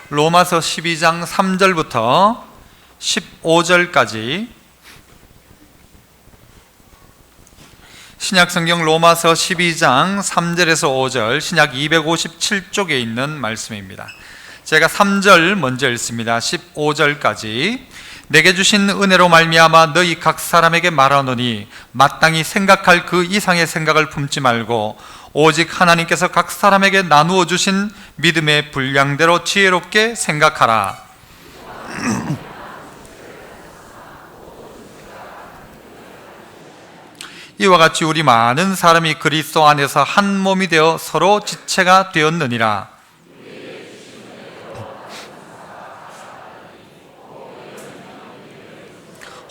로마서 12장 3절부터 15절까지 신약성경 로마서 12장 3절에서 5절 신약 257쪽에 있는 말씀입니다. 제가 3절 먼저 읽습니다. 15절까지 내게 주신 은혜로 말미암아 너희 각 사람에게 말하노니 마땅히 생각할 그 이상의 생각을 품지 말고 오직 하나님께서 각 사람에게 나누어 주신 믿음의 분량대로 지혜롭게 생각하라. 이와 같이 우리 많은 사람이 그리스도 안에서 한 몸이 되어 서로 지체가 되었느니라.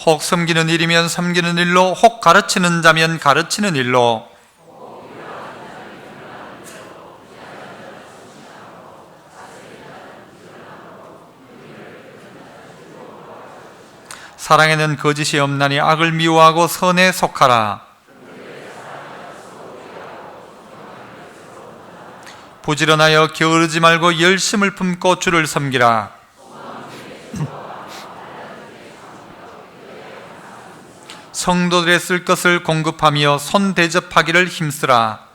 혹 섬기는 일이면 섬기는 일로, 혹 가르치는 자면 가르치는 일로, 사랑에는 거짓이 없나니 악을 미워하고 선에 속하라. 부지런하여 게으르지 말고 열심을 품고 주를 섬기라. 성도들의 쓸 것을 공급하며 손 대접하기를 힘쓰라.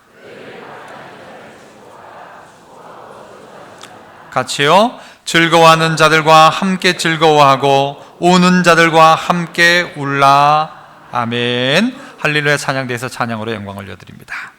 같이요. 즐거워하는 자들과 함께 즐거워하고 우는 자들과 함께 울라. 아멘. 할렐루야. 찬양대에서 찬양으로 영광 올려드립니다.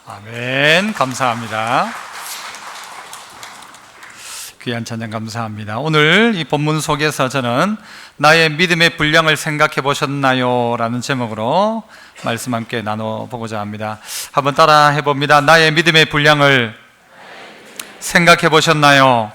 아멘. 감사합니다. 귀한 찬양 감사합니다. 오늘 이 본문 속에서 저는 나의 믿음의 분량을 생각해 보셨나요? 라는 제목으로 말씀 함께 나눠보고자 합니다. 한번 따라 해봅니다. 나의 믿음의 분량을 생각해 보셨나요?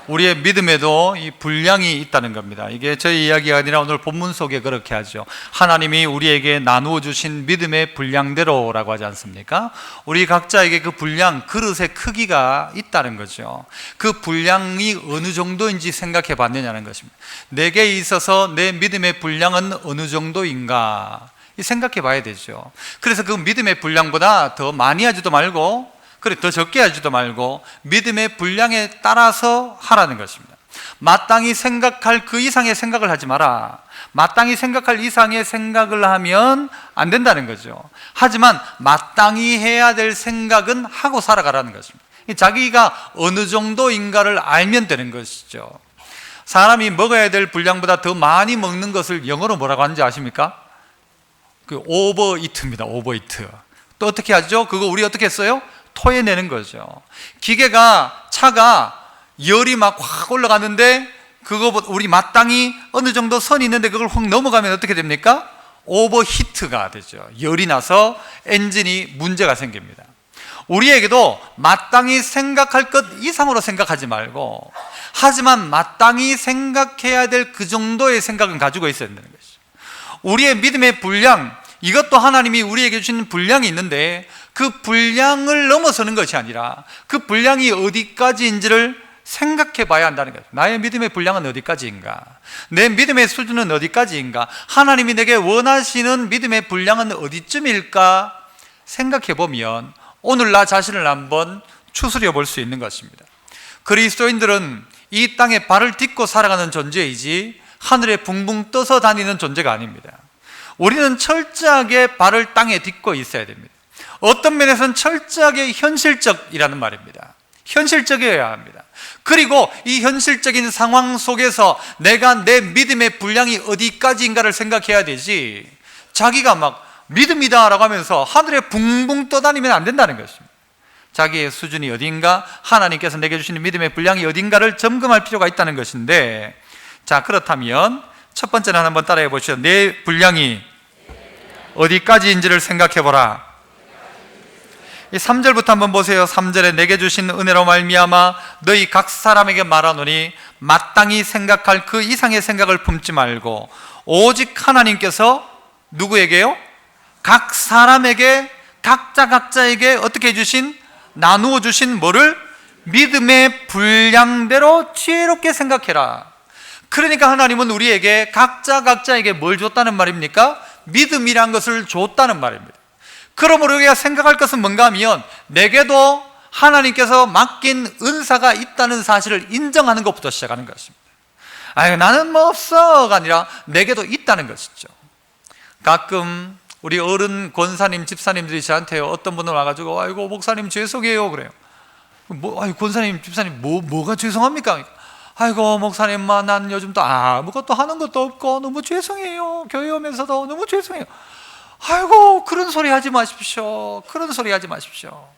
우리의 믿음에도 이 분량이 있다는 겁니다. 이게 저희 이야기가 아니라 오늘 본문 속에 그렇게 하죠. 하나님이 우리에게 나누어 주신 믿음의 분량대로라고 하지 않습니까? 우리 각자에게 그 분량, 그릇의 크기가 있다는 거죠. 그 분량이 어느 정도인지 생각해 봤느냐는 것입니다. 내게 있어서 내 믿음의 분량은 어느 정도인가 생각해 봐야 되죠. 그래서 그 믿음의 분량보다 더 많이 하지도 말고 더 적게 하지도 말고 믿음의 분량에 따라서 하라는 것입니다. 마땅히 생각할 그 이상의 생각을 하지 마라. 마땅히 생각할 이상의 생각을 하면 안 된다는 거죠. 하지만 마땅히 해야 될 생각은 하고 살아가라는 것입니다. 자기가 어느 정도인가를 알면 되는 것이죠. 사람이 먹어야 될 분량보다 더 많이 먹는 것을 영어로 뭐라고 하는지 아십니까? 그 오버이트입니다. 오버이트. 또 어떻게 하죠? 그거 우리 어떻게 했어요? 토해내는 거죠. 차가 열이 막 확 올라가는데 우리 마땅히 어느 정도 선이 있는데 그걸 확 넘어가면 어떻게 됩니까? 오버히트가 되죠. 열이 나서 엔진이 문제가 생깁니다. 우리에게도 마땅히 생각할 것 이상으로 생각하지 말고, 하지만 마땅히 생각해야 될 그 정도의 생각은 가지고 있어야 되는 것이죠. 우리의 믿음의 분량, 이것도 하나님이 우리에게 주신 분량이 있는데 그 분량을 넘어서는 것이 아니라 그 분량이 어디까지인지를 생각해 봐야 한다는 거예요. 나의 믿음의 분량은 어디까지인가? 내 믿음의 수준은 어디까지인가? 하나님이 내게 원하시는 믿음의 분량은 어디쯤일까? 생각해 보면 오늘 나 자신을 한번 추스려 볼 수 있는 것입니다. 그리스도인들은 이 땅에 발을 딛고 살아가는 존재이지 하늘에 붕붕 떠서 다니는 존재가 아닙니다. 우리는 철저하게 발을 땅에 딛고 있어야 됩니다. 어떤 면에서는 철저하게 현실적이라는 말입니다. 현실적이어야 합니다. 그리고 이 현실적인 상황 속에서 내가 내 믿음의 분량이 어디까지인가를 생각해야 되지, 자기가 막 믿음이다 라고 하면서 하늘에 붕붕 떠다니면 안 된다는 것입니다. 자기의 수준이 어딘가, 하나님께서 내게 주시는 믿음의 분량이 어딘가를 점검할 필요가 있다는 것인데, 자, 그렇다면 첫 번째는 한번 따라해 보시죠. 내 분량이 어디까지인지를 생각해 보라. 이 3절부터 한번 보세요. 3절에 내게 주신 은혜로 말미암아 너희 각 사람에게 말하노니 마땅히 생각할 그 이상의 생각을 품지 말고 오직 하나님께서 누구에게요? 각 사람에게, 각자에게 어떻게 해주신? 나누어 주신 뭐를? 믿음의 분량대로 지혜롭게 생각해라. 그러니까 하나님은 우리에게 각자에게 뭘 줬다는 말입니까? 믿음이란 것을 줬다는 말입니다. 그러므로 우리가 생각할 것은 뭔가 하면 내게도 하나님께서 맡긴 은사가 있다는 사실을 인정하는 것부터 시작하는 것입니다. 아유, 나는 뭐 없어가 아니라 내게도 있다는 것이죠. 가끔 우리 어른 권사님, 집사님들이 저한테 어떤 분은 와가지고 아이고 목사님 죄송해요 그래요. 아이고 권사님, 집사님 뭐가 죄송합니까? 아이고 목사님만 난 요즘 또 아무것도 하는 것도 없고 너무 죄송해요. 교회 오면서도 너무 죄송해요. 아이고 그런 소리 하지 마십시오. 그런 소리 하지 마십시오.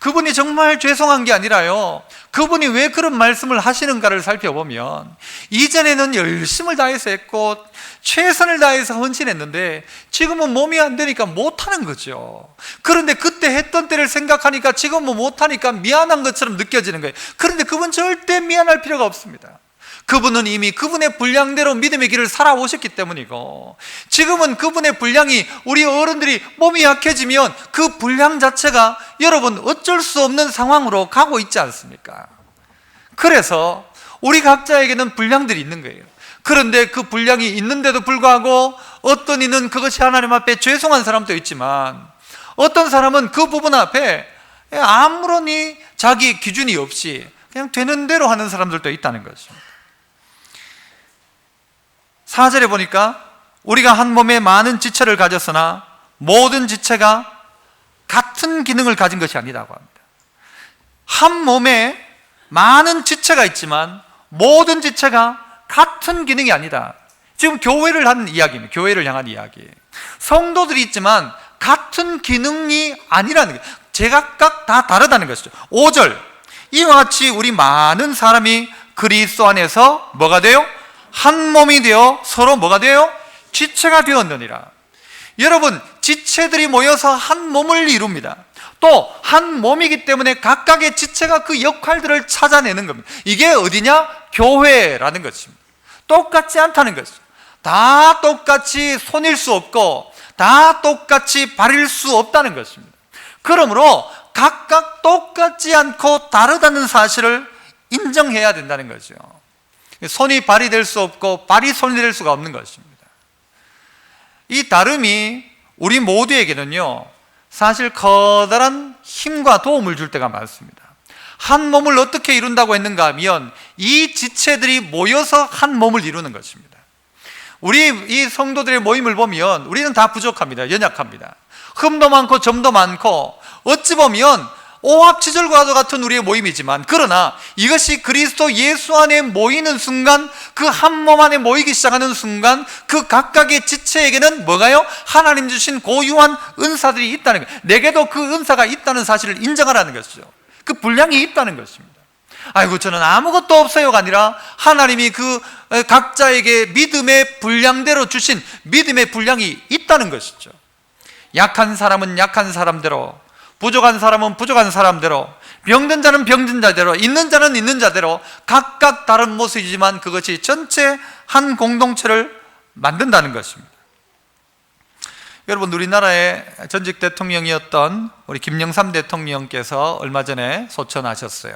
그분이 정말 죄송한 게 아니라요, 그분이 왜 그런 말씀을 하시는가를 살펴보면 이전에는 열심을 다해서 했고 최선을 다해서 헌신했는데 지금은 몸이 안 되니까 못하는 거죠. 그런데 그때 했던 때를 생각하니까 지금은 못하니까 미안한 것처럼 느껴지는 거예요. 그런데 그분 절대 미안할 필요가 없습니다. 그분은 이미 그분의 분량대로 믿음의 길을 살아오셨기 때문이고, 지금은 그분의 분량이, 우리 어른들이 몸이 약해지면 그 분량 자체가 여러분 어쩔 수 없는 상황으로 가고 있지 않습니까? 그래서 우리 각자에게는 분량들이 있는 거예요. 그런데 그 분량이 있는데도 불구하고 어떤 이는 그것이 하나님 앞에 죄송한 사람도 있지만, 어떤 사람은 그 부분 앞에 아무런 자기 기준이 없이 그냥 되는 대로 하는 사람들도 있다는 것입니다. 4절에 보니까 우리가 한 몸에 많은 지체를 가졌으나 모든 지체가 같은 기능을 가진 것이 아니라고 합니다. 한 몸에 많은 지체가 있지만 모든 지체가 같은 기능이 아니다. 지금 교회를 한 이야기입니다. 교회를 향한 이야기. 성도들이 있지만 같은 기능이 아니라는 거예요. 제각각 다 다르다는 것이죠. 5절, 이와 같이 우리 많은 사람이 그리스도 안에서 뭐가 돼요? 한 몸이 되어 서로 뭐가 돼요? 지체가 되었느니라. 여러분, 지체들이 모여서 한 몸을 이룹니다. 또 한 몸이기 때문에 각각의 지체가 그 역할들을 찾아내는 겁니다. 이게 어디냐? 교회라는 것입니다. 똑같지 않다는 것이죠. 다 똑같이 손일 수 없고 다 똑같이 발일 수 없다는 것입니다. 그러므로 각각 똑같지 않고 다르다는 사실을 인정해야 된다는 거죠. 손이 발이 될 수 없고 발이 손이 될 수가 없는 것입니다. 이 다름이 우리 모두에게는요, 사실 커다란 힘과 도움을 줄 때가 많습니다. 한 몸을 어떻게 이룬다고 했는가 하면 이 지체들이 모여서 한 몸을 이루는 것입니다. 우리 이 성도들의 모임을 보면 우리는 다 부족합니다. 연약합니다. 흠도 많고 점도 많고 어찌 보면 오합지졸과도 같은 우리의 모임이지만, 그러나 이것이 그리스도 예수 안에 모이는 순간, 그 한 몸 안에 모이기 시작하는 순간 그 각각의 지체에게는 뭐가요? 하나님 주신 고유한 은사들이 있다는 거예요. 내게도 그 은사가 있다는 사실을 인정하라는 것이죠. 그 분량이 있다는 것입니다. 아이고 저는 아무것도 없어요가 아니라 하나님이 그 각자에게 믿음의 분량대로 주신 믿음의 분량이 있다는 것이죠. 약한 사람은 약한 사람대로, 부족한 사람은 부족한 사람대로, 병든 자는 병든 자대로, 있는 자는 있는 자대로 각각 다른 모습이지만 그것이 전체 한 공동체를 만든다는 것입니다. 여러분, 우리나라의 전직 대통령이었던 우리 김영삼 대통령께서 얼마 전에 소천하셨어요.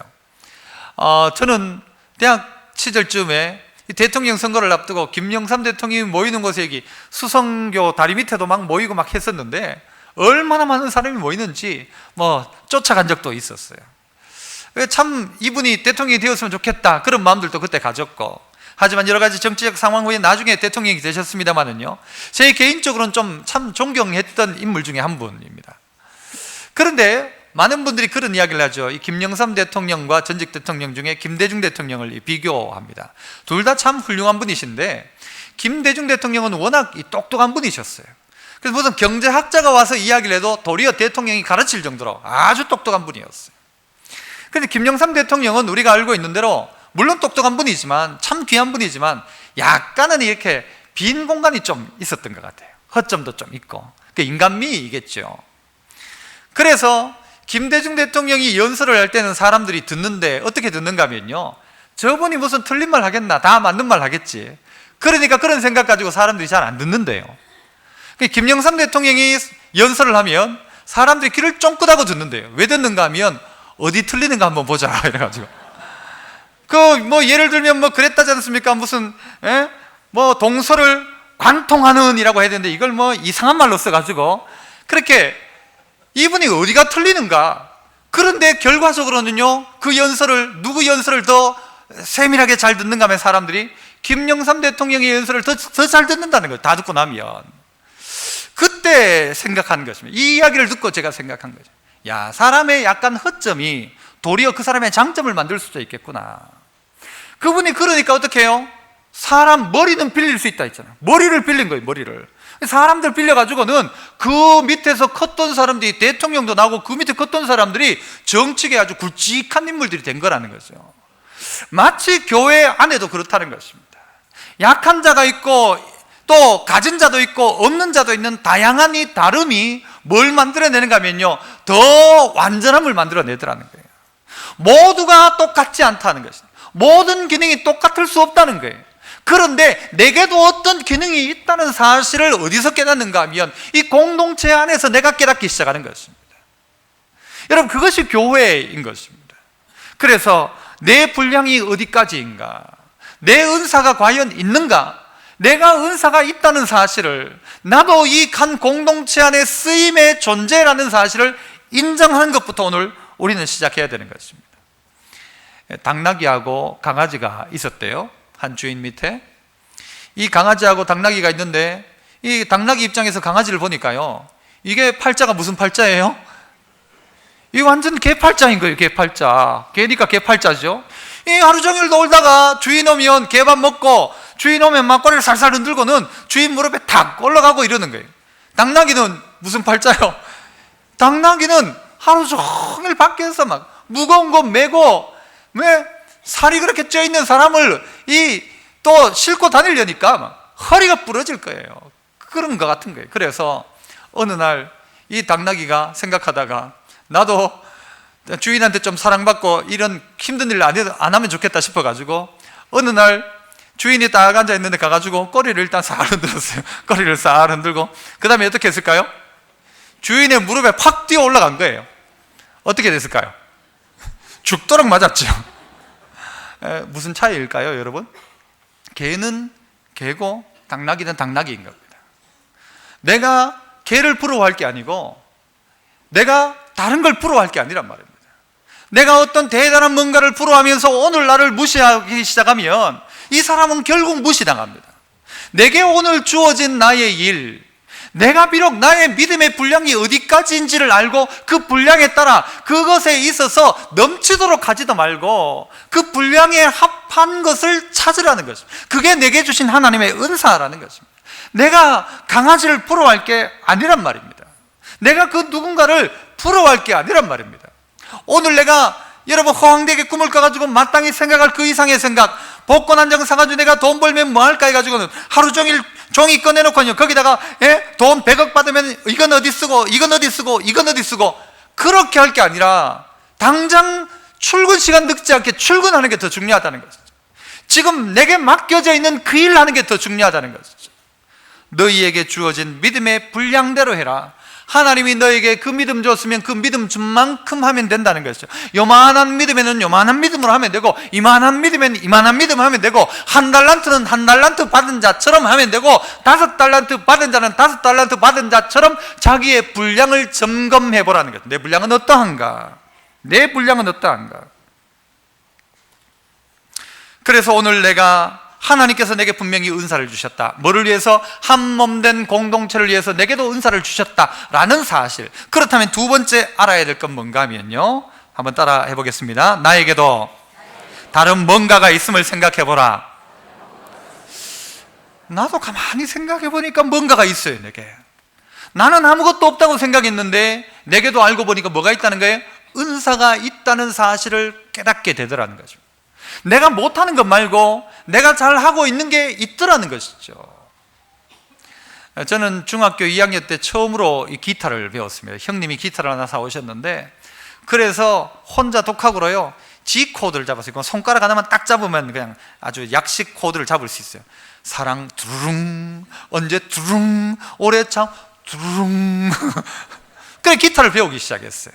저는 대학 시절쯤에 대통령 선거를 앞두고 김영삼 대통령이 모이는 곳에 여기 수성교 다리 밑에도 막 모이고 막 했었는데 얼마나 많은 사람이 모이는지 쫓아간 적도 있었어요. 참 이분이 대통령이 되었으면 좋겠다 그런 마음들도 그때 가졌고, 하지만 여러 가지 정치적 상황 후에 나중에 대통령이 되셨습니다만은요, 제 개인적으로는 좀 참 존경했던 인물 중에 한 분입니다. 그런데 많은 분들이 그런 이야기를 하죠. 이 김영삼 대통령과 전직 대통령 중에 김대중 대통령을 비교합니다. 둘 다 참 훌륭한 분이신데 김대중 대통령은 워낙 똑똑한 분이셨어요. 그래서 무슨 경제학자가 와서 이야기를 해도 도리어 대통령이 가르칠 정도로 아주 똑똑한 분이었어요. 그런데 김영삼 대통령은 우리가 알고 있는 대로 물론 똑똑한 분이지만, 참 귀한 분이지만 약간은 이렇게 빈 공간이 좀 있었던 것 같아요. 허점도 좀 있고, 그 인간미이겠죠. 그래서 김대중 대통령이 연설을 할 때는 사람들이 듣는데 어떻게 듣는가 하면요, 저분이 무슨 틀린 말 하겠나, 다 맞는 말 하겠지. 그러니까 그런 생각 가지고 사람들이 잘 안 듣는데요. 김영삼 대통령이 연설을 하면 사람들이 귀를 쫑긋하고 듣는데요. 왜 듣는가 하면 어디 틀리는가 한번 보자 이래가지고, 예를 들면 그랬다지 않습니까? 무슨 동서를 관통하는 이라고 해야 되는데 이걸 이상한 말로 써가지고 그렇게 이분이 어디가 틀리는가. 그런데 결과적으로는요, 그 연설을, 누구 연설을 더 세밀하게 잘 듣는가 하면 사람들이 김영삼 대통령의 연설을 더 잘 듣는다는 거예요. 다 듣고 나면. 그때 생각한 것입니다. 이 이야기를 듣고 제가 생각한 거죠. 야, 사람의 약간 허점이 도리어 그 사람의 장점을 만들 수도 있겠구나. 그분이 그러니까 어떻게 해요? 사람 머리는 빌릴 수 있다 했잖아요. 머리를 빌린 거예요. 머리를. 사람들 빌려가지고는 그 밑에서 컸던 사람들이, 대통령도 나오고 그 밑에 컸던 사람들이 정치계 아주 굵직한 인물들이 된 거라는 거죠. 마치 교회 안에도 그렇다는 것입니다. 약한 자가 있고 또 가진 자도 있고 없는 자도 있는 다양한 이 다름이 뭘 만들어내는가 하면요, 더 완전함을 만들어내더라는 거예요. 모두가 똑같지 않다는 것입니다. 모든 기능이 똑같을 수 없다는 거예요. 그런데 내게도 어떤 기능이 있다는 사실을 어디서 깨닫는가 하면 이 공동체 안에서 내가 깨닫기 시작하는 것입니다. 여러분, 그것이 교회인 것입니다. 그래서 내 분량이 어디까지인가, 내 은사가 과연 있는가, 내가 은사가 있다는 사실을, 나도 이 한 공동체 안에 쓰임의 존재라는 사실을 인정하는 것부터 오늘 우리는 시작해야 되는 것입니다. 당나귀하고 강아지가 있었대요. 한 주인 밑에. 이 강아지하고 당나귀가 있는데 이 당나귀 입장에서 강아지를 보니까요, 이게 팔자가 무슨 팔자예요? 이 완전 개팔자인 거예요. 개팔자. 개니까 개팔자죠. 이 하루 종일 놀다가 주인 오면 개밥 먹고, 주인 오면 막고리를 살살 흔들고는 주인 무릎에 탁 올라가고 이러는 거예요. 당나귀는 무슨 팔자요? 당나귀는 하루 종일 밖에서 막 무거운 거 메고, 왜 살이 그렇게 쪄 있는 사람을 또 싣고 다니려니까 막 허리가 부러질 거예요. 그런 것 같은 거예요. 그래서 어느 날 이 당나귀가 생각하다가 나도 주인한테 좀 사랑받고 이런 힘든 일 안 하면 좋겠다 싶어가지고 어느 날 주인이 딱 앉아있는데 가가지고 꼬리를 일단 싹 흔들었어요. 꼬리를 싹 흔들고 그 다음에 어떻게 했을까요? 주인의 무릎에 팍 뛰어 올라간 거예요. 어떻게 됐을까요? 죽도록 맞았죠. 무슨 차이일까요, 여러분? 개는 개고 당나귀는 당나귀인 겁니다. 내가 개를 부러워할 게 아니고 내가 다른 걸 부러워할 게 아니란 말입니다. 내가 어떤 대단한 뭔가를 부러워하면서 오늘 나를 무시하기 시작하면 이 사람은 결국 무시당합니다. 내게 오늘 주어진 나의 일, 내가 비록 나의 믿음의 분량이 어디까지인지를 알고 그 분량에 따라 그것에 있어서 넘치도록 하지도 말고 그 분량에 합한 것을 찾으라는 것입니다. 그게 내게 주신 하나님의 은사라는 것입니다. 내가 강아지를 부러워할 게 아니란 말입니다. 내가 그 누군가를 부러워할 게 아니란 말입니다. 오늘 내가 여러분 허황되게 꿈을 꿔가지고 마땅히 생각할 그 이상의 생각, 복권 한 장 사가지고 내가 돈 벌면 뭐 할까 해가지고는 하루 종일 종이 꺼내놓고요, 거기다가 돈 100억 받으면 이건 어디 쓰고 이건 어디 쓰고 이건 어디 쓰고 그렇게 할 게 아니라 당장 출근 시간 늦지 않게 출근하는 게 더 중요하다는 것이죠. 지금 내게 맡겨져 있는 그 일 하는 게 더 중요하다는 것이죠. 너희에게 주어진 믿음의 분량대로 해라. 하나님이 너에게 그 믿음 줬으면 그 믿음 준 만큼 하면 된다는 것이죠. 요만한 믿음에는 요만한 믿음으로 하면 되고, 이만한 믿음에는 이만한 믿음 하면 되고, 한 달란트는 한 달란트 받은 자처럼 하면 되고, 5달란트 받은 자는 5달란트 받은 자처럼 자기의 분량을 점검해 보라는 거죠. 내 분량은 어떠한가? 내 분량은 어떠한가? 그래서 오늘 하나님께서 내게 분명히 은사를 주셨다. 뭐를 위해서? 한 몸 된 공동체를 위해서 내게도 은사를 주셨다라는 사실. 그렇다면 두 번째 알아야 될 건 뭔가 하면요, 한번 따라 해보겠습니다. 나에게도 다른 뭔가가 있음을 생각해보라. 나도 가만히 생각해보니까 뭔가가 있어요. 내게 나는 아무것도 없다고 생각했는데 내게도 알고 보니까 뭐가 있다는 거예요? 은사가 있다는 사실을 깨닫게 되더라는 거죠. 내가 못하는 것 말고 내가 잘하고 있는 게 있더라는 것이죠. 저는 중학교 2학년 때 처음으로 이 기타를 배웠습니다. 형님이 기타를 하나 사오셨는데, 그래서 혼자 독학으로요, G 코드를 잡았어요. 손가락 하나만 딱 잡으면 그냥 아주 약식 코드를 잡을 수 있어요. 사랑 두루룽, 언제 두루룽, 오래 참 두루룽. 그래 기타를 배우기 시작했어요.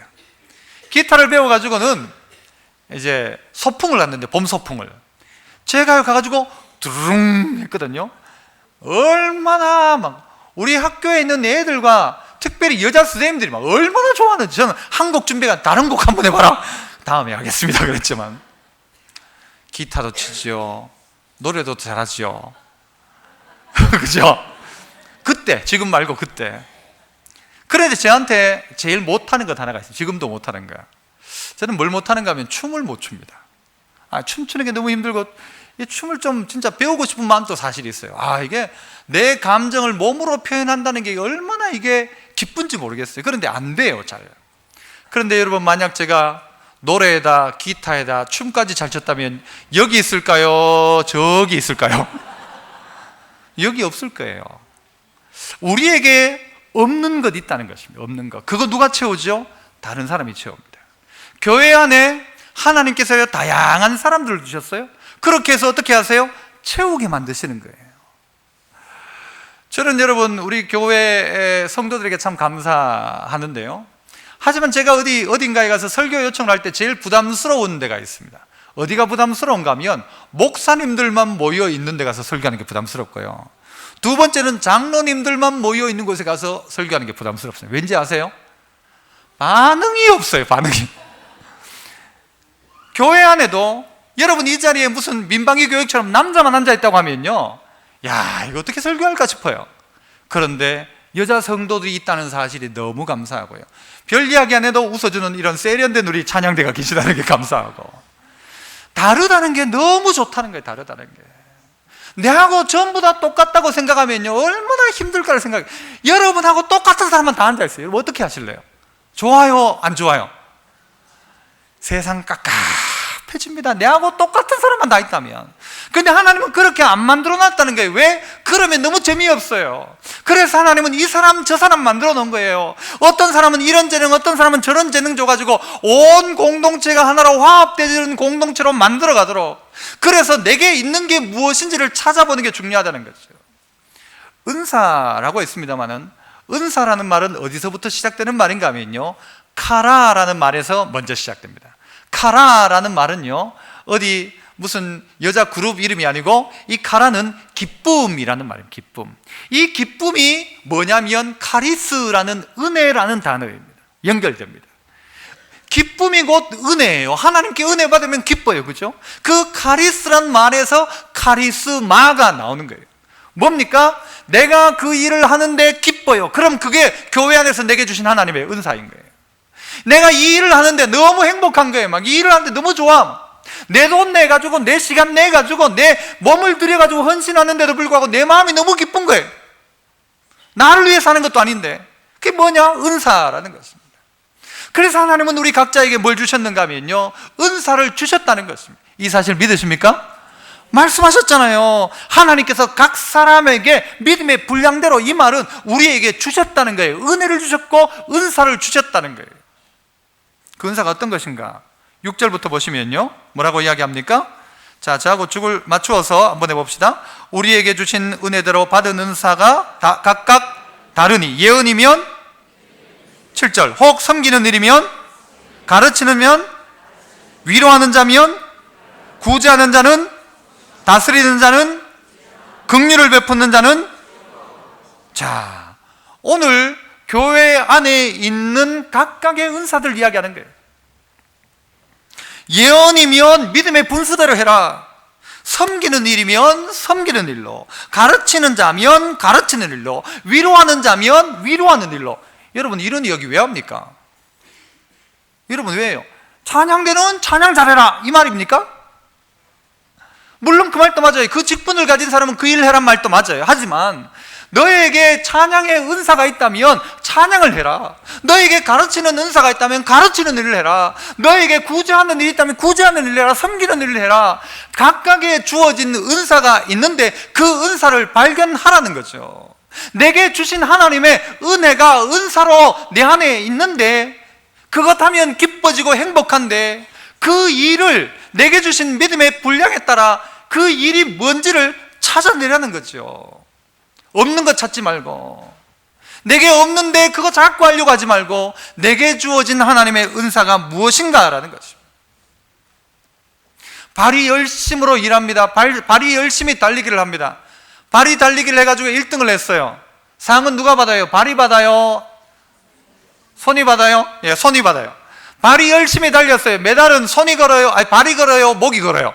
기타를 배워가지고는 이제 소풍을 갔는데, 봄 소풍을 제가 가가지고 두루룽 했거든요. 얼마나 막 우리 학교에 있는 애들과 특별히 여자 선생님들이 막 얼마나 좋아하는지. 저는 한 곡 준비가 다른 곡 한번 해봐라, 다음에 하겠습니다 그랬지만, 기타도 치죠, 노래도 잘하죠. 그죠? 그때, 지금 말고 그때. 그런데 저한테 제일 못하는 것 하나가 있어요. 지금도 못하는 거야. 저는 뭘 못하는가 하면 춤을 못 춥니다. 춤추는 게 너무 힘들고, 이 춤을 좀 진짜 배우고 싶은 마음도 사실이 있어요. 이게 내 감정을 몸으로 표현한다는 게 얼마나 이게 기쁜지 모르겠어요. 그런데 안 돼요, 잘. 그런데 여러분, 만약 제가 노래에다 기타에다 춤까지 잘 췄다면 여기 있을까요? 저기 있을까요? 여기 없을 거예요. 우리에게 없는 것 있다는 것입니다. 없는 것. 그거 누가 채우죠? 다른 사람이 채웁니다. 교회 안에 하나님께서 다양한 사람들을 주셨어요. 그렇게 해서 어떻게 하세요? 채우게 만드시는 거예요. 저는 여러분, 우리 교회 성도들에게 참 감사하는데요, 하지만 제가 어딘가에 가서 설교 요청을 할 때 제일 부담스러운 데가 있습니다. 어디가 부담스러운가 하면 목사님들만 모여 있는 데 가서 설교하는 게 부담스럽고요, 두 번째는 장로님들만 모여 있는 곳에 가서 설교하는 게 부담스럽습니다. 왠지 아세요? 반응이 없어요. 반응이. 교회 안에도 여러분, 이 자리에 무슨 민방위 교육처럼 남자만 앉아있다고 하면요, 야, 이거 어떻게 설교할까 싶어요. 그런데 여자 성도들이 있다는 사실이 너무 감사하고요, 별 이야기 안 해도 웃어주는 이런 세련된 우리 찬양대가 계시다는 게 감사하고, 다르다는 게 너무 좋다는 거예요. 다르다는 게. 내하고 전부 다 똑같다고 생각하면요, 얼마나 힘들까를 생각해요. 여러분하고 똑같아서 사람만 다 앉아있어요. 여러분 어떻게 하실래요? 좋아요? 안 좋아요? 세상 깝깝해집니다. 내하고 똑같은 사람만 다 있다면. 근데 하나님은 그렇게 안 만들어 놨다는 거예요. 왜? 그러면 너무 재미없어요. 그래서 하나님은 이 사람 저 사람 만들어 놓은 거예요. 어떤 사람은 이런 재능, 어떤 사람은 저런 재능 줘가지고 온 공동체가 하나로 화합되는 공동체로 만들어 가도록. 그래서 내게 있는 게 무엇인지를 찾아보는 게 중요하다는 거죠. 은사라고 했습니다마는, 은사라는 말은 어디서부터 시작되는 말인가 하면요, 카라라는 말에서 먼저 시작됩니다. 카라라는 말은요, 어디 무슨 여자 그룹 이름이 아니고, 이 카라는 기쁨이라는 말입니다. 기쁨. 이 기쁨이 뭐냐면 카리스라는 은혜라는 단어입니다. 연결됩니다. 기쁨이 곧 은혜예요. 하나님께 은혜 받으면 기뻐요. 그죠? 그 카리스란 말에서 카리스마가 나오는 거예요. 뭡니까? 내가 그 일을 하는데 기뻐요. 그럼 그게 교회 안에서 내게 주신 하나님의 은사인 거예요. 내가 이 일을 하는데 너무 행복한 거예요. 막 이 일을 하는데 너무 좋아. 내 돈 내가지고, 내 시간 내가지고, 내 몸을 들여가지고 헌신하는데도 불구하고 내 마음이 너무 기쁜 거예요. 나를 위해 사는 것도 아닌데. 그게 뭐냐? 은사라는 것입니다. 그래서 하나님은 우리 각자에게 뭘 주셨는가 하면요, 은사를 주셨다는 것입니다. 이 사실 믿으십니까? 말씀하셨잖아요. 하나님께서 각 사람에게 믿음의 분량대로, 이 말은 우리에게 주셨다는 거예요. 은혜를 주셨고 은사를 주셨다는 거예요. 그 은사가 어떤 것인가? 6절부터 보시면요, 뭐라고 이야기합니까? 자, 저하고 죽을 맞추어서 한번 해봅시다. 우리에게 주신 은혜대로 받은 은사가 각각 다르니, 예언이면 7절, 혹 섬기는 일이면, 가르치는 면, 위로하는 자면, 구제하는 자는, 다스리는 자는, 긍휼을 베푸는 자는. 자, 오늘 교회 안에 있는 각각의 은사들 이야기하는 거예요. 예언이면 믿음의 분수대로 해라. 섬기는 일이면 섬기는 일로, 가르치는 자면 가르치는 일로, 위로하는 자면 위로하는 일로. 여러분, 이런 이야기 왜 합니까? 여러분, 왜요? 찬양대는 찬양 잘해라, 이 말입니까? 물론 그 말도 맞아요. 그 직분을 가진 사람은 그 일을 해란 말도 맞아요. 하지만 너에게 찬양의 은사가 있다면 찬양을 해라. 너에게 가르치는 은사가 있다면 가르치는 일을 해라. 너에게 구제하는 일이 있다면 구제하는 일을 해라. 섬기는 일을 해라. 각각의 주어진 은사가 있는데 그 은사를 발견하라는 거죠. 내게 주신 하나님의 은혜가 은사로 내 안에 있는데, 그것 하면 기뻐지고 행복한데, 그 일을 내게 주신 믿음의 분량에 따라 그 일이 뭔지를 찾아내라는 거죠. 없는 것 찾지 말고, 내게 없는데 그거 자꾸 하려고 하지 말고, 내게 주어진 하나님의 은사가 무엇인가라는 것입니다. 발이 열심으로 일합니다. 발이 열심히 달리기를 합니다. 발이 달리기를 해가지고 1등을 했어요. 상은 누가 받아요? 발이 받아요? 손이 받아요? 예, 손이 받아요. 발이 열심히 달렸어요. 메달은 손이 걸어요? 아니, 발이 걸어요? 목이 걸어요?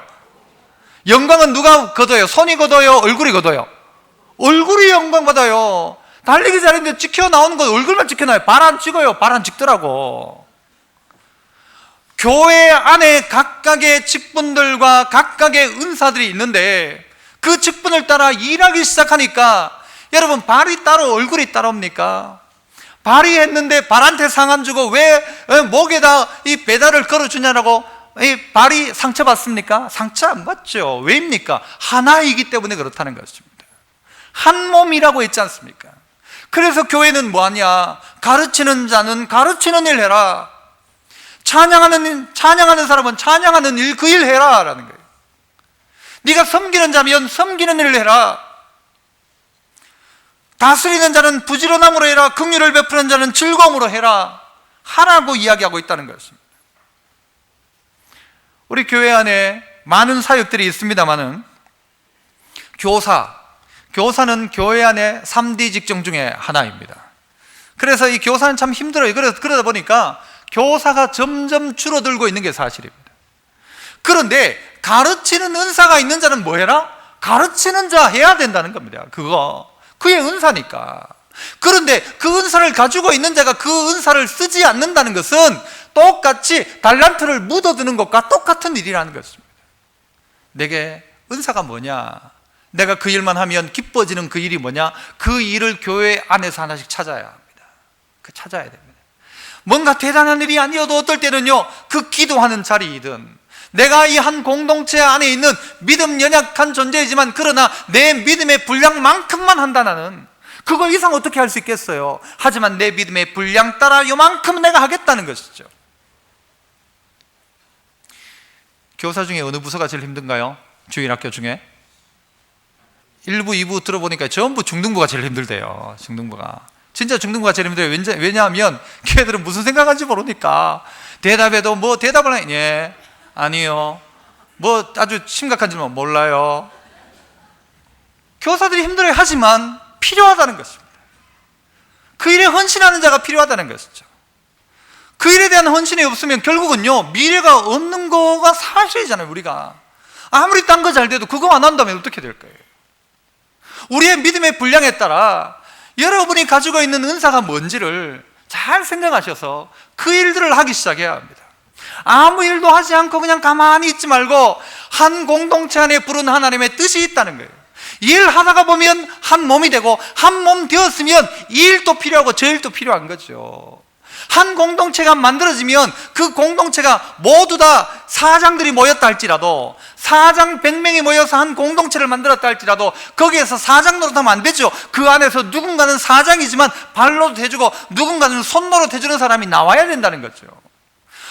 영광은 누가 거둬요? 손이 거둬요? 얼굴이 거둬요? 얼굴이 영광 받아요. 달리기 잘했는데 찍혀 나오는 건 얼굴만 찍혀나요. 발 안 찍어요. 발 안 찍더라고. 교회 안에 각각의 직분들과 각각의 은사들이 있는데, 그 직분을 따라 일하기 시작하니까, 여러분, 발이 따로 얼굴이 따로입니까? 발이 했는데 발한테 상함 주고 왜 목에다 이 배달을 걸어주냐라고 이 발이 상처받습니까? 상처 안 받죠. 왜입니까? 하나이기 때문에 그렇다는 것입니다. 한 몸이라고 했지 않습니까? 그래서 교회는 뭐하냐? 가르치는 자는 가르치는 일 해라. 찬양하는 사람은 찬양하는 일, 그 일 해라 라는 거예요. 네가 섬기는 자면 섬기는 일을 해라. 다스리는 자는 부지런함으로 해라. 긍휼을 베푸는 자는 즐거움으로 해라. 하라고 이야기하고 있다는 것입니다. 우리 교회 안에 많은 사역들이 있습니다마는, 교사는 교회 안에 3D 직종 중에 하나입니다. 그래서 이 교사는 참 힘들어요. 그러다 보니까 교사가 점점 줄어들고 있는 게 사실입니다. 그런데 가르치는 은사가 있는 자는 뭐 해라? 가르치는 자 해야 된다는 겁니다. 그의 은사니까. 그런데 그 은사를 가지고 있는 자가 그 은사를 쓰지 않는다는 것은 똑같이 달란트를 묻어두는 것과 똑같은 일이라는 것입니다. 내게 은사가 뭐냐? 내가 그 일만 하면 기뻐지는 그 일이 뭐냐? 그 일을 교회 안에서 하나씩 찾아야 합니다. 찾아야 됩니다. 뭔가 대단한 일이 아니어도 어떨 때는요, 그 기도하는 자리이든, 내가 이 한 공동체 안에 있는 믿음 연약한 존재이지만 그러나 내 믿음의 분량만큼만 한다는, 그거 이상 어떻게 할 수 있겠어요? 하지만 내 믿음의 분량 따라 요만큼 내가 하겠다는 것이죠. 교사 중에 어느 부서가 제일 힘든가요? 주일학교 중에 1부, 2부 들어보니까 전부 중등부가 제일 힘들대요. 중등부가 진짜 중등부가 제일 힘들어요. 왜냐하면 걔들은 무슨 생각하는지 모르니까 대답해도 뭐 대답을 하냐, 예, 아니요, 뭐 아주 심각한 질문 몰라요. 교사들이 힘들어요. 하지만 필요하다는 것입니다. 그 일에 헌신하는 자가 필요하다는 것이죠. 그 일에 대한 헌신이 없으면 결국은요, 미래가 없는 거가 사실이잖아요. 우리가 아무리 딴 거 잘 돼도 그거 안 한다면 어떻게 될 거예요? 우리의 믿음의 분량에 따라 여러분이 가지고 있는 은사가 뭔지를 잘 생각하셔서 그 일들을 하기 시작해야 합니다. 아무 일도 하지 않고 그냥 가만히 있지 말고 한 공동체 안에 부른 하나님의 뜻이 있다는 거예요. 일하다가 보면 한 몸이 되고, 한 몸 되었으면 이 일도 필요하고 저 일도 필요한 거죠. 한 공동체가 만들어지면 그 공동체가 모두 다 사장들이 모였다 할지라도, 사장 100명이 모여서 한 공동체를 만들었다 할지라도 거기에서 사장 노릇하면 안 되죠. 그 안에서 누군가는 사장이지만 발로도 해주고 누군가는 손노릇 해주는 사람이 나와야 된다는 거죠.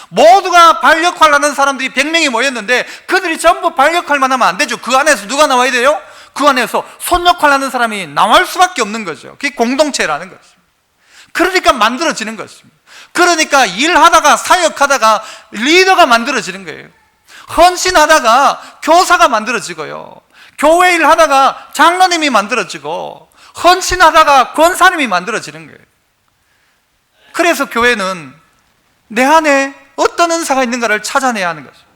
모두가 발 역할을 하는 사람들이 100명이 모였는데 그들이 전부 발 역할만 하면 안 되죠. 그 안에서 누가 나와야 돼요? 그 안에서 손 역할을 하는 사람이 나올 수밖에 없는 거죠. 그게 공동체라는 것입니다. 그러니까 만들어지는 것입니다. 그러니까 일하다가 사역하다가 리더가 만들어지는 거예요. 헌신하다가 교사가 만들어지고요, 교회 일하다가 장로님이 만들어지고, 헌신하다가 권사님이 만들어지는 거예요. 그래서 교회는 내 안에 어떤 은사가 있는가를 찾아내야 하는 것이죠.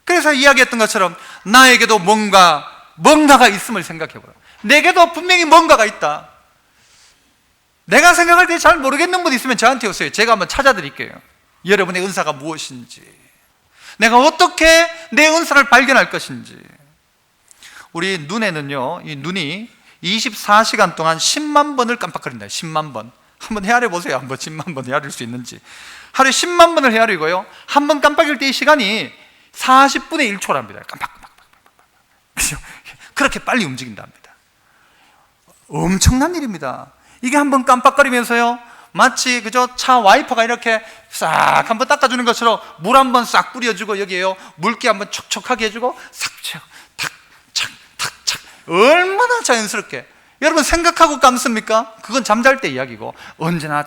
그래서 이야기했던 것처럼 나에게도 뭔가가 있음을 생각해보라. 내게도 분명히 뭔가가 있다. 내가 생각할 때 잘 모르겠는 분 있으면 저한테 오세요. 제가 한번 찾아드릴게요. 여러분의 은사가 무엇인지, 내가 어떻게 내 은사를 발견할 것인지. 우리 눈에는요, 이 눈이 24시간 동안 10만 번을 깜빡거린다. 10만 번. 한번 헤아려 보세요. 한번 10만 번 헤아릴 수 있는지. 하루에 10만 번을 헤아리고요, 한 번 깜빡일 때 이 시간이 40분의 1초랍니다. 깜빡깜빡. 그렇게 빨리 움직인답니다. 엄청난 일입니다. 이게 한번 깜빡거리면서요, 마치 그저 차 와이퍼가 이렇게 싹 한번 닦아주는 것처럼 물 한번 싹 뿌려주고, 여기에요 물기 한번 촉촉하게 해주고, 싹 탁착 얼마나 자연스럽게. 여러분 생각하고 감습니까? 그건 잠잘 때 이야기고, 언제나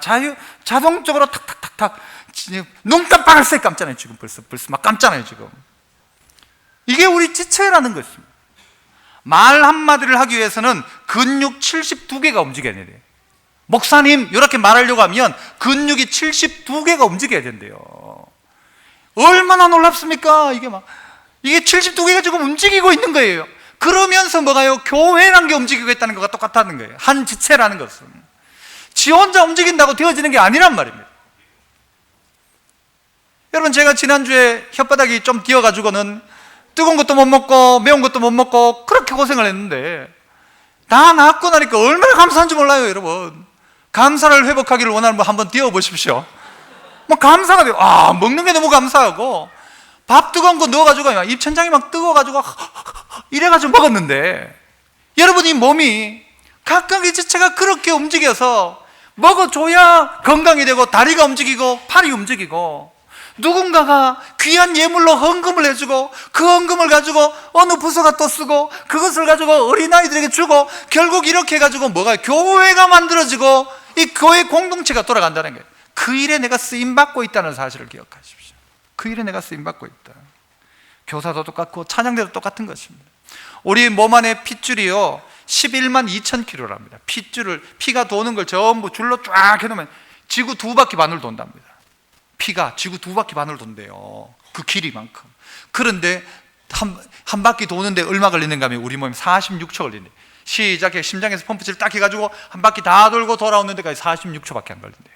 자동적으로 탁탁탁탁. 눈 깜빡할 새 감잖아요. 지금 벌써 막 감잖아요. 지금 이게 우리 지체라는 것입니다. 말 한마디를 하기 위해서는 근육 72개가 움직여야 돼요. 목사님, 이렇게 말하려고 하면 근육이 72개가 움직여야 된대요. 얼마나 놀랍습니까? 이게 72개가 지금 움직이고 있는 거예요. 그러면서 뭐가요? 교회라는 게 움직이고 있다는 것과 똑같다는 거예요. 한 지체라는 것은 지 혼자 움직인다고 되어지는 게 아니란 말입니다. 여러분, 제가 지난주에 혓바닥이 좀 뛰어가지고는 뜨거운 것도 못 먹고 매운 것도 못 먹고 그렇게 고생을 했는데, 다 낫고 나니까 얼마나 감사한지 몰라요. 여러분, 감사를 회복하기를 원하는 분 한번 뛰어보십시오. 뭐 감사가 돼요. 먹는 게 너무 감사하고, 밥 뜨거운 거 넣어가지고 입천장이 막 뜨거워가지고 이래가지고 먹었는데, 여러분, 이 몸이 각각의 지체가 그렇게 움직여서 먹어줘야 건강이 되고, 다리가 움직이고 팔이 움직이고, 누군가가 귀한 예물로 헌금을 해주고, 그 헌금을 가지고 어느 부서가 또 쓰고, 그것을 가지고 어린아이들에게 주고, 결국 이렇게 해가지고 교회가 만들어지고 이 교회 공동체가 돌아간다는 거예요. 그 일에 내가 쓰임받고 있다는 사실을 기억하십시오. 그 일에 내가 쓰임받고 있다. 교사도 똑같고 찬양대도 똑같은 것입니다. 우리 몸 안에 핏줄이요 11만 2천 킬로랍니다. 피가 도는 걸 전부 줄로 쫙 해놓으면 지구 2바퀴 반을 돈답니다. 피가 지구 2바퀴 반을 돈대요. 그 길이만큼. 그런데 한 바퀴 도는데 얼마 걸리는가 하면 우리 몸에 46초 걸린대. 시작해. 심장에서 펌프질을 딱 해가지고 한 바퀴 다 돌고 돌아오는 데까지 46초밖에 안 걸린대요.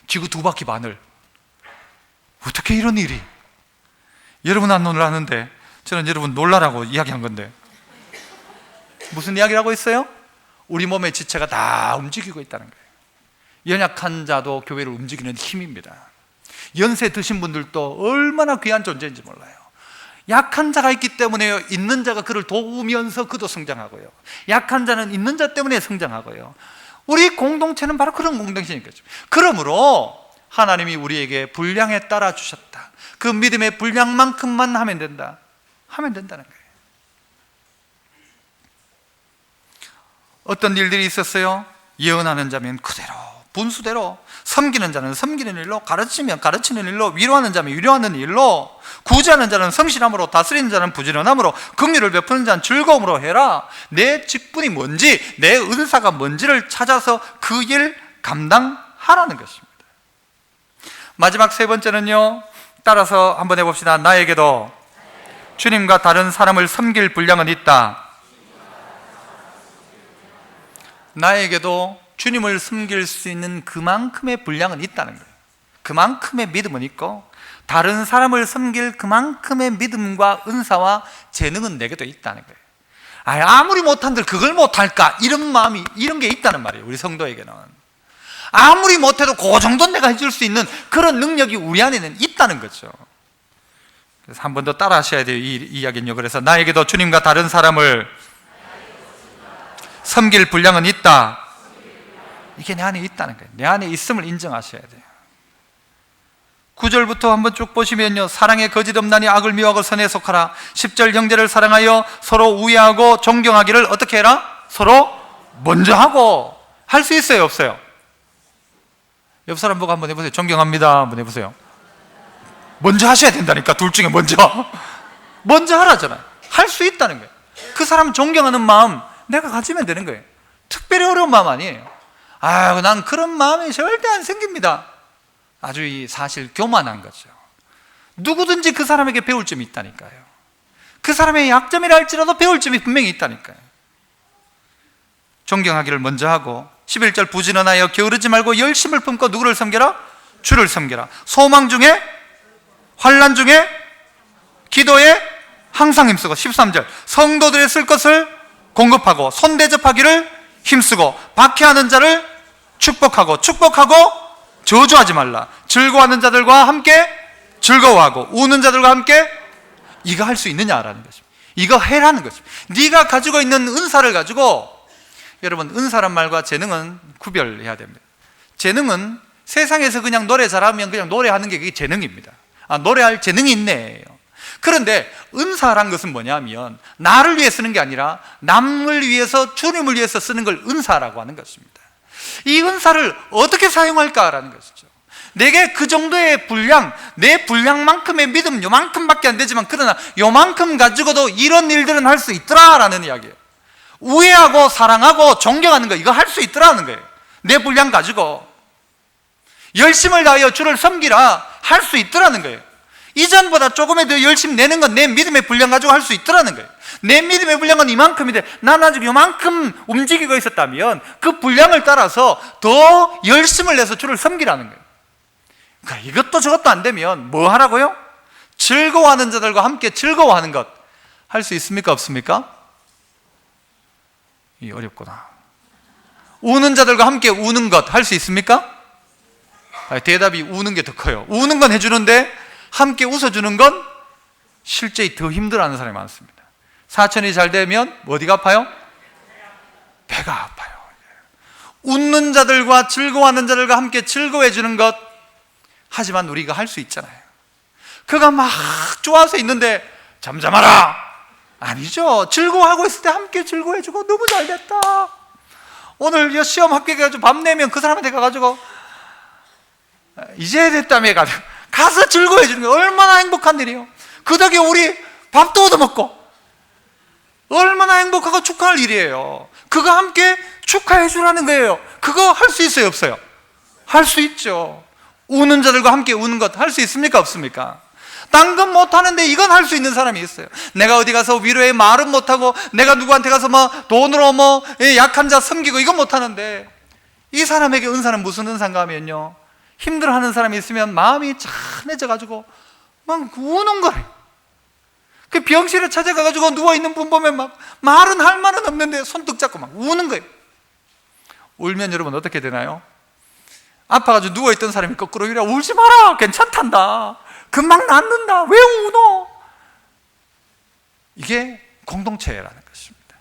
지구 2바퀴 반을. 어떻게 이런 일이? 여러분 안 놀라는데 저는 여러분 놀라라고 이야기한 건데, 무슨 이야기를 하고 있어요? 우리 몸의 지체가 다 움직이고 있다는 거예요. 연약한 자도 교회를 움직이는 힘입니다. 연세 드신 분들도 얼마나 귀한 존재인지 몰라요. 약한 자가 있기 때문에 있는 자가 그를 도우면서 그도 성장하고요, 약한 자는 있는 자 때문에 성장하고요. 우리 공동체는 바로 그런 공동체니까요. 그러므로 하나님이 우리에게 분량에 따라 주셨다. 그 믿음의 분량만큼만 하면 된다. 하면 된다는 거예요. 어떤 일들이 있었어요? 예언하는 자면 그대로 분수대로, 섬기는 자는 섬기는 일로, 가르치면 가르치는 일로, 위로하는 자면 위로하는 일로, 구제하는 자는 성실함으로, 다스리는 자는 부지런함으로, 긍휼을 베푸는 자는 즐거움으로 해라. 내 직분이 뭔지, 내 은사가 뭔지를 찾아서 그 일 감당하라는 것입니다. 마지막 세 번째는요, 따라서 한번 해봅시다. 나에게도 주님과 다른 사람을 섬길 분량은 있다. 나에게도 주님을 섬길 수 있는 그만큼의 분량은 있다는 거예요. 그만큼의 믿음은 있고, 다른 사람을 섬길 그만큼의 믿음과 은사와 재능은 내게도 있다는 거예요. 아무리 못한들 그걸 못할까, 이런 마음이, 이런 게 있다는 말이에요. 우리 성도에게는 아무리 못해도 그 정도는 내가 해줄 수 있는 그런 능력이 우리 안에는 있다는 거죠. 그래서 한 번 더 따라 하셔야 돼요, 이 이야기는요. 그래서 나에게도 주님과 다른 사람을 섬길 분량은 있다. 이게 내 안에 있다는 거예요. 내 안에 있음을 인정하셔야 돼요. 9절부터 한번 쭉 보시면요, 사랑에 거짓 없나니 악을 미워하고 선에 속하라. 10절 형제를 사랑하여 서로 우애하고 존경하기를 어떻게 해라? 서로 먼저 하고. 할 수 있어요, 없어요? 옆 사람 보고 한번 해보세요. 존경합니다 한번 해보세요. 먼저 하셔야 된다니까. 둘 중에 먼저 하라잖아요. 할 수 있다는 거예요. 그 사람 존경하는 마음 내가 가지면 되는 거예요. 특별히 어려운 마음 아니에요. 난 그런 마음이 절대 안 생깁니다. 아주 이 사실 교만한 거죠. 누구든지 그 사람에게 배울 점이 있다니까요. 그 사람의 약점이라 할지라도 배울 점이 분명히 있다니까요. 존경하기를 먼저 하고, 11절 부지런하여 게으르지 말고 열심을 품고 누구를 섬겨라? 주를 섬겨라. 소망 중에, 환난 중에, 기도에 항상 힘쓰고, 13절 성도들의 쓸 것을 공급하고 손대접하기를 힘쓰고, 박해하는 자를 축복하고 저주하지 말라. 즐거워하는 자들과 함께 즐거워하고 우는 자들과 함께. 이거 할 수 있느냐라는 것입니다. 이거 해라는 것입니다. 네가 가지고 있는 은사를 가지고, 여러분, 은사란 말과 재능은 구별해야 됩니다. 재능은 세상에서 그냥 노래 잘하면 그냥 노래하는 게 그게 재능입니다. 노래할 재능이 있네. 그런데 은사란 것은 뭐냐면 나를 위해 쓰는 게 아니라 남을 위해서, 주님을 위해서 쓰는 걸 은사라고 하는 것입니다. 이 은사를 어떻게 사용할까라는 것이죠. 내게 그 정도의 분량, 내 분량만큼의 믿음 요만큼밖에 안 되지만, 그러나 요만큼 가지고도 이런 일들은 할 수 있더라라는 이야기예요. 우애하고 사랑하고 존경하는 거, 이거 할 수 있더라는 거예요. 내 분량 가지고 열심을 다하여 주를 섬기라, 할 수 있더라는 거예요. 이전보다 조금의 더 열심 내는 건 내 믿음의 분량 가지고 할 수 있더라는 거예요. 내 믿음의 분량은 이만큼인데 나는 아직 이만큼 움직이고 있었다면 그 분량을 따라서 더 열심을 내서 주를 섬기라는 거예요. 그러니까 이것도 저것도 안 되면 뭐 하라고요? 즐거워하는 자들과 함께 즐거워하는 것 할 수 있습니까, 없습니까? 이 어렵구나. 우는 자들과 함께 우는 것 할 수 있습니까? 대답이 우는 게 더 커요. 우는 건 해주는데 함께 웃어주는 건 실제 더 힘들어하는 사람이 많습니다. 사천이 잘 되면 어디가 아파요? 배가 아파요. 웃는 자들과 즐거워하는 자들과 함께 즐거워해주는 것, 하지만 우리가 할 수 있잖아요. 그가 막 좋아서 있는데 잠잠하라, 아니죠. 즐거워하고 있을 때 함께 즐거워해주고, 너무 잘됐다, 오늘 시험 합격해가지고 밤 내면 그 사람한테 가가지고 이제 됐다며 가서 즐거워해주는 게 얼마나 행복한 일이에요. 그 덕에 우리 밥도 얻어먹고 얼마나 행복하고 축하할 일이에요. 그거 함께 축하해 주라는 거예요. 그거 할 수 있어요, 없어요? 할 수 있죠. 우는 자들과 함께 우는 것 할 수 있습니까, 없습니까? 딴 건 못하는데 이건 할 수 있는 사람이 있어요. 내가 어디 가서 위로의 말은 못하고, 내가 누구한테 가서 돈으로 약한 자 섬기고 이건 못하는데, 이 사람에게 은사는 무슨 은사인가 하면요, 힘들어하는 사람이 있으면 마음이 찬해져가지고 막 우는 거예요. 그 병실에 찾아가가지고 누워있는 분 보면 막 말은 할 말은 없는데 손등 잡고 막 우는 거예요. 울면 여러분 어떻게 되나요? 아파가지고 누워있던 사람이 거꾸로 이래, 울지 마라, 괜찮단다, 금방 낫는다, 왜 우노? 이게 공동체라는 것입니다.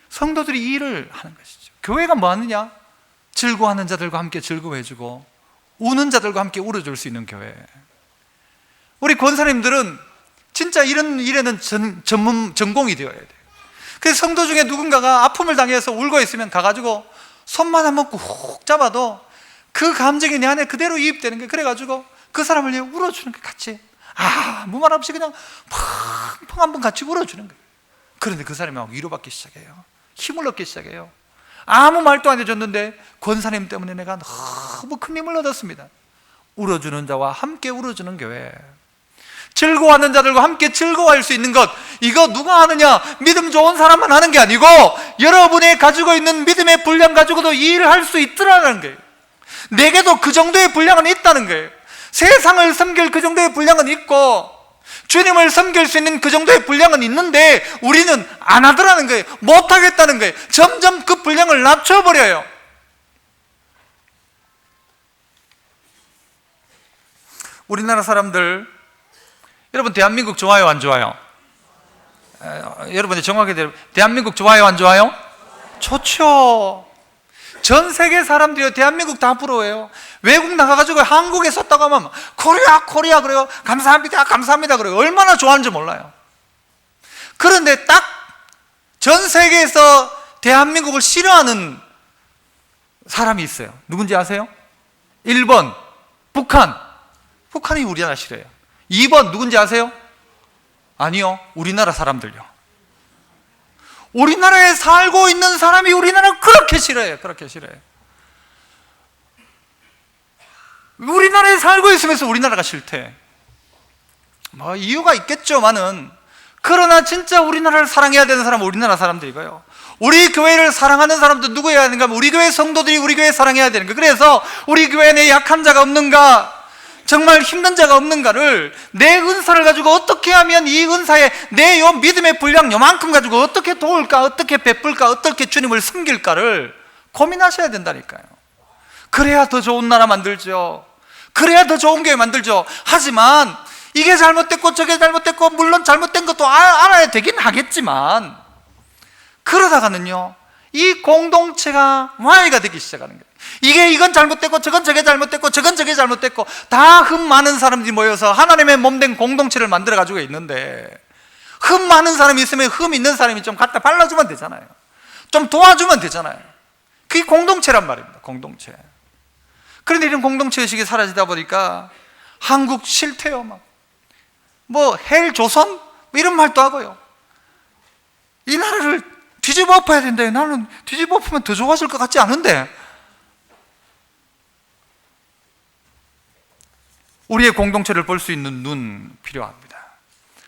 성도들이 이 일을 하는 것이죠. 교회가 뭐 하느냐? 즐거워하는 자들과 함께 즐거워해주고 우는 자들과 함께 울어줄 수 있는 교회. 우리 권사님들은 진짜 이런 일에는 전공이 되어야 돼요. 그래서 성도 중에 누군가가 아픔을 당해서 울고 있으면 가가지고 손만 한번 꾹 잡아도 그 감정이 내 안에 그대로 이입되는 거예요. 그래가지고 그 사람을 위해 울어주는 거예요. 같이 아무 말 없이 그냥 펑펑 한번 같이 울어주는 거예요. 그런데 그 사람이 막 위로받기 시작해요. 힘을 얻기 시작해요. 아무 말도 안 해줬는데 권사님 때문에 내가 너무 큰 힘을 얻었습니다. 울어주는 자와 함께 울어주는 교회, 즐거워하는 자들과 함께 즐거워할 수 있는 것, 이거 누가 하느냐? 믿음 좋은 사람만 하는 게 아니고 여러분이 가지고 있는 믿음의 분량 가지고도 이 일을 할 수 있더라는 거예요. 내게도 그 정도의 분량은 있다는 거예요. 세상을 섬길 그 정도의 분량은 있고 주님을 섬길 수 있는 그 정도의 분량은 있는데 우리는 안 하더라는 거예요. 못 하겠다는 거예요. 점점 그 분량을 낮춰버려요. 우리나라 사람들, 여러분 대한민국 좋아요 안 좋아요? 여러분이 정확하게 대한민국 좋아요 안 좋아요? 좋죠. 전 세계 사람들이 대한민국 다 부러워해요. 외국 나가가지고 한국에 썼다고 하면 코리아 그래요. 감사합니다 그래요. 얼마나 좋아하는지 몰라요. 그런데 딱 전 세계에서 대한민국을 싫어하는 사람이 있어요. 누군지 아세요? 1번 북한이 우리나라 싫어해요. 2번 누군지 아세요? 아니요, 우리나라 사람들요. 우리나라에 살고 있는 사람이 우리나라를 그렇게 싫어해요. 우리나라에 살고 있으면서 우리나라가 싫대. 뭐 이유가 있겠죠만은, 그러나 진짜 우리나라를 사랑해야 되는 사람은 우리나라 사람들이고요. 우리 교회를 사랑하는 사람도 누구여야 하는가 하면 우리 교회 성도들이 우리 교회 사랑해야 되는 거예요. 그래서 우리 교회 내에 약한 자가 없는가, 정말 힘든 자가 없는가를, 내 은사를 가지고 어떻게 하면 이 은사에 내 요 믿음의 분량 요만큼 가지고 어떻게 도울까, 어떻게 베풀까, 어떻게 주님을 섬길까를 고민하셔야 된다니까요. 그래야 더 좋은 나라 만들죠. 그래야 더 좋은 교회 만들죠. 하지만 이게 잘못됐고 저게 잘못됐고, 물론 잘못된 것도 알아야 되긴 하겠지만, 그러다가는요 이 공동체가 와해가 되기 시작하는 거예요. 이건 잘못됐고 저건 저게 잘못됐고 저건 저게 잘못됐고, 다 흠 많은 사람들이 모여서 하나님의 몸된 공동체를 만들어 가지고 있는데, 흠 많은 사람이 있으면 흠 있는 사람이 좀 갖다 발라주면 되잖아요. 좀 도와주면 되잖아요. 그게 공동체란 말입니다. 공동체. 그런데 이런 공동체 의식이 사라지다 보니까 한국 싫대요. 뭐 헬조선? 뭐 이런 말도 하고요. 이 나라를 뒤집어 엎어야 된다. 나는 뒤집어 엎으면 더 좋아질 것 같지 않은데. 우리의 공동체를 볼 수 있는 눈 필요합니다.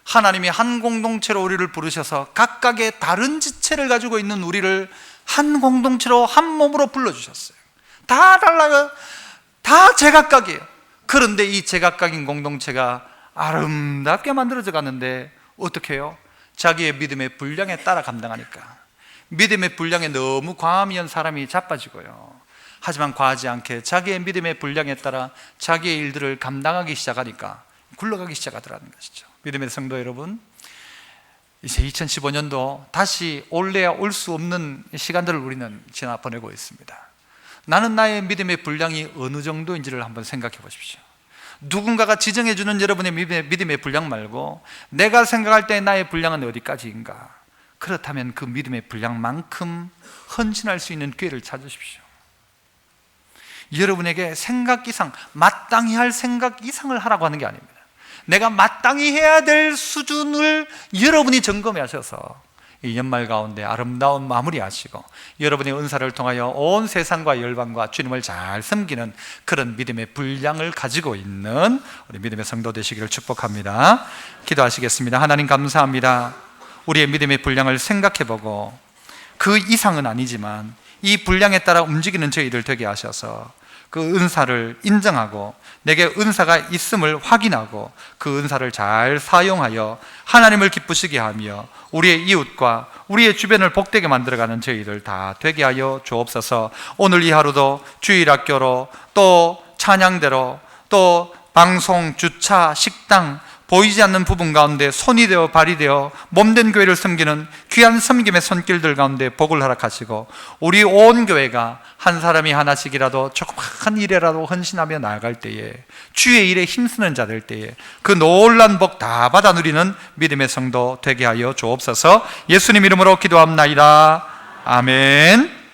하나님이 한 공동체로 우리를 부르셔서 각각의 다른 지체를 가지고 있는 우리를 한 공동체로, 한 몸으로 불러주셨어요. 다 달라요. 다 제각각이에요. 그런데 이 제각각인 공동체가 아름답게 만들어져 가는데 어떻게 해요? 자기의 믿음의 분량에 따라 감당하니까. 믿음의 분량에 너무 과하면 사람이 자빠지고요. 하지만 과하지 않게 자기의 믿음의 분량에 따라 자기의 일들을 감당하기 시작하니까 굴러가기 시작하더라는 것이죠. 믿음의 성도 여러분, 이제 2015년도 다시 올래야 올 수 없는 시간들을 우리는 지나 보내고 있습니다. 나는 나의 믿음의 분량이 어느 정도인지를 한번 생각해 보십시오. 누군가가 지정해 주는 여러분의 믿음의 분량 말고 내가 생각할 때 나의 분량은 어디까지인가? 그렇다면 그 믿음의 분량만큼 헌신할 수 있는 기회를 찾으십시오. 여러분에게 생각 이상, 마땅히 할 생각 이상을 하라고 하는 게 아닙니다. 내가 마땅히 해야 될 수준을 여러분이 점검하셔서 이 연말 가운데 아름다운 마무리하시고 여러분의 은사를 통하여 온 세상과 열방과 주님을 잘 섬기는 그런 믿음의 분량을 가지고 있는 우리 믿음의 성도 되시기를 축복합니다. 기도하시겠습니다. 하나님 감사합니다. 우리의 믿음의 분량을 생각해보고 그 이상은 아니지만 이 분량에 따라 움직이는 저희들 되게 하셔서 그 은사를 인정하고 내게 은사가 있음을 확인하고 그 은사를 잘 사용하여 하나님을 기쁘시게 하며 우리의 이웃과 우리의 주변을 복되게 만들어가는 저희들 다 되게 하여 주옵소서. 오늘 이 하루도 주일학교로 또 찬양대로 또 방송, 주차, 식당 보이지 않는 부분 가운데 손이 되어 발이 되어 몸된 교회를 섬기는 귀한 섬김의 손길들 가운데 복을 허락하시고 우리 온 교회가 한 사람이 하나씩이라도 조그마한 일에라도 헌신하며 나아갈 때에 주의 일에 힘쓰는 자들 때에 그 놀란 복 다 받아 누리는 믿음의 성도 되게 하여 주옵소서. 예수님 이름으로 기도합나이다. 아멘.